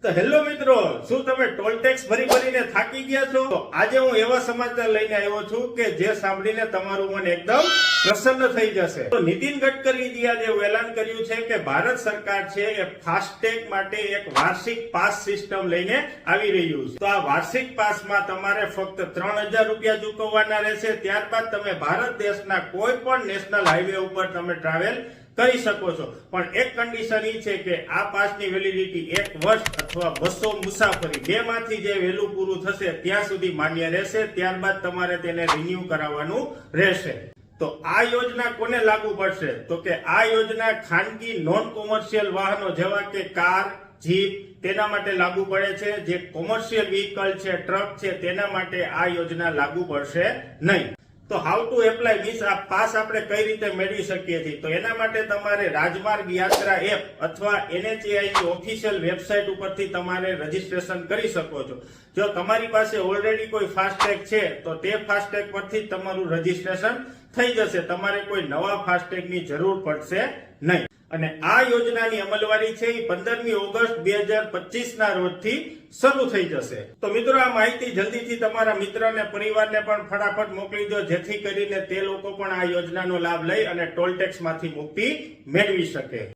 તો હેલો મિત્રો, શું તમે ટોલ ટેક્સ ભરી ભરીને થાકી ગયા છો? તો આજે હું એવા સમાચાર લઈને આવ્યો છું કે જે સાંભળીને તમારું મન એકદમ પ્રસન્ન થઈ જશે. તો નીતિન ગડકરીજી આજે એલાન કર્યું છે કે ભારત સરકાર છે એ ફાસ્ટેગ માટે એક વાર્ષિક પાસ સિસ્ટમ લઈને આવી રહ્યું છે. તો આ વાર્ષિક પાસમાં તમારે ફક્ત 3000 રૂપિયા ચૂકવવાના રહેશે. ત્યારબાદ તમે ભારત દેશના કોઈ પણ નેશનલ હાઈવે ઉપર તમે ટ્રાવેલ કરી શકો છો. પણ એક કન્ડિશન એ છે કે આ પાસની વેલિડિટી 1 વર્ષ અથવા 200 મુસાફરી બેમાંથી જે વહેલું પૂરું થશે ત્યાં સુધી માન્ય રહેશે. ત્યારબાદ તમારે તેને રિન્યુ કરાવવાનું રહેશે. તો આ યોજના કોને લાગુ પડશે? તો કે આ યોજના ખાનગી નોન કોમર્શિયલ વાહનો જેવા કે કાર, જીપ તેના માટે લાગુ પડે છે. જે કોમર્શિયલ વ્હીકલ છે, ટ્રક છે, તેના માટે આ યોજના લાગુ પડશે નહીં. તો હાઉ ટુ એપ્લાય મીન્સ આ પાસ આપણે કઈ રીતે મેળવી શકીએ છીએ? તો એના માટે તમારે રાજમાર્ગ યાત્રા એપ અથવા NHAI ની ઓફિશિયલ વેબસાઇટ ઉપરથી તમારે રજીસ્ટ્રેશન કરી શકો છો. જો તમારી પાસે ઓલરેડી કોઈ ફાસ્ટેગ છે તો તે ફાસ્ટેગ પરથી તમારું રજીસ્ટ્રેશન થઈ જશે. તમારે કોઈ નવા ફાસ્ટેગની જરૂર પડશે નહીં. અને આ યોજનાની અમલવારી છે એ 15મી ઓગસ્ટ 2025 ના રોજથી શરૂ થઈ જશે. તો મિત્રો, આ માહિતી જલ્દીથી તમારા મિત્ર અને પરિવારને પણ ફટાફટ મોકલી દો, જેથી કરીને તે લોકો પણ આ યોજનાનો લાભ લઈ અને ટોલ ટેક્સમાંથી મુક્તિ મેળવી શકે.